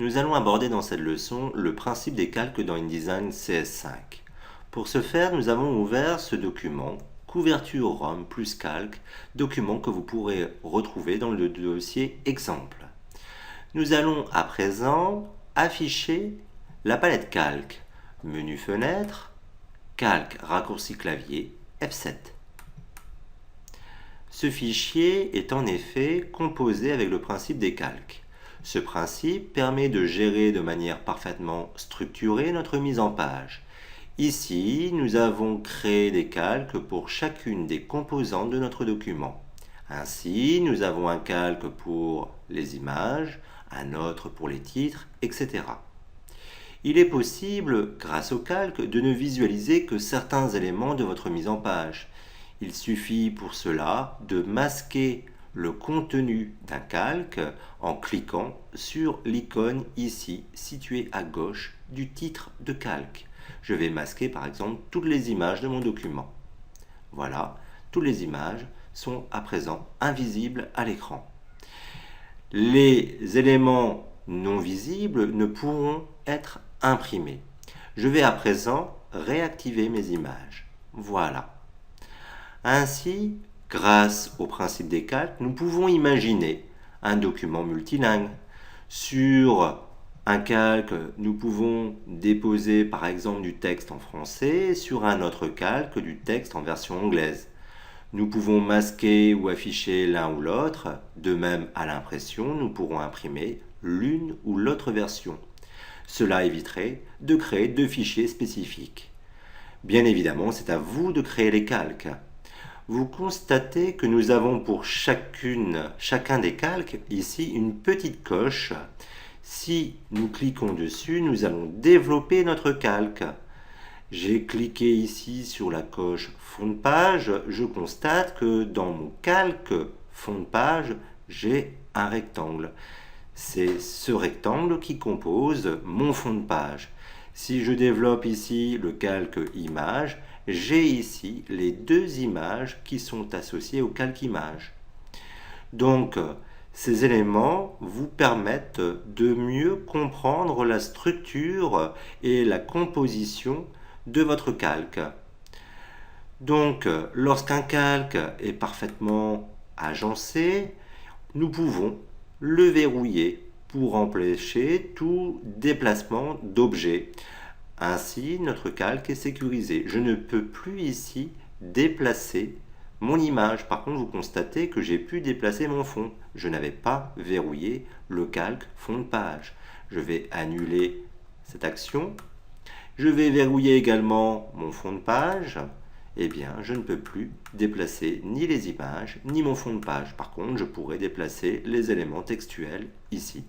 Nous allons aborder dans cette leçon le principe des calques dans InDesign CS5. Pour ce faire, nous avons ouvert ce document, couverture ROM plus calque, document que vous pourrez retrouver dans le dossier exemple. Nous allons à présent afficher la palette calque, menu fenêtre, calque raccourci clavier F7. Ce fichier est en effet composé avec le principe des calques. Ce principe permet de gérer de manière parfaitement structurée notre mise en page. Ici, nous avons créé des calques pour chacune des composantes de notre document. Ainsi, nous avons un calque pour les images, un autre pour les titres, etc. Il est possible, grâce au calque, de ne visualiser que certains éléments de votre mise en page. Il suffit pour cela de masquer le contenu d'un calque en cliquant sur l'icône ici située à gauche du titre de calque. Je vais masquer par exemple toutes les images de mon document. Voilà, toutes les images sont à présent invisibles à l'écran. Les éléments non visibles ne pourront être imprimés. Je vais à présent réactiver mes images. Voilà. Ainsi, grâce au principe des calques, nous pouvons imaginer un document multilingue. Sur un calque, nous pouvons déposer par exemple du texte en français, sur un autre calque du texte en version anglaise. Nous pouvons masquer ou afficher l'un ou l'autre, de même à l'impression, nous pourrons imprimer l'une ou l'autre version. Cela éviterait de créer deux fichiers spécifiques. Bien évidemment, c'est à vous de créer les calques. Vous constatez que nous avons pour chacun des calques ici une petite coche. Si nous cliquons dessus, nous allons développer notre calque. J'ai cliqué ici sur la coche fond de page. Je constate que dans mon calque fond de page, j'ai un rectangle. C'est ce rectangle qui compose mon fond de page. Si je développe ici le calque image, j'ai ici les deux images qui sont associées au calque image. Donc, ces éléments vous permettent de mieux comprendre la structure et la composition de votre calque. Donc, lorsqu'un calque est parfaitement agencé, nous pouvons le verrouiller pour empêcher tout déplacement d'objets. Ainsi, notre calque est sécurisé. Je ne peux plus ici déplacer mon image. Par contre, vous constatez que j'ai pu déplacer mon fond. Je n'avais pas verrouillé le calque fond de page. Je vais annuler cette action. Je vais verrouiller également mon fond de page. Eh bien, je ne peux plus déplacer ni les images, ni mon fond de page. Par contre, je pourrais déplacer les éléments textuels ici.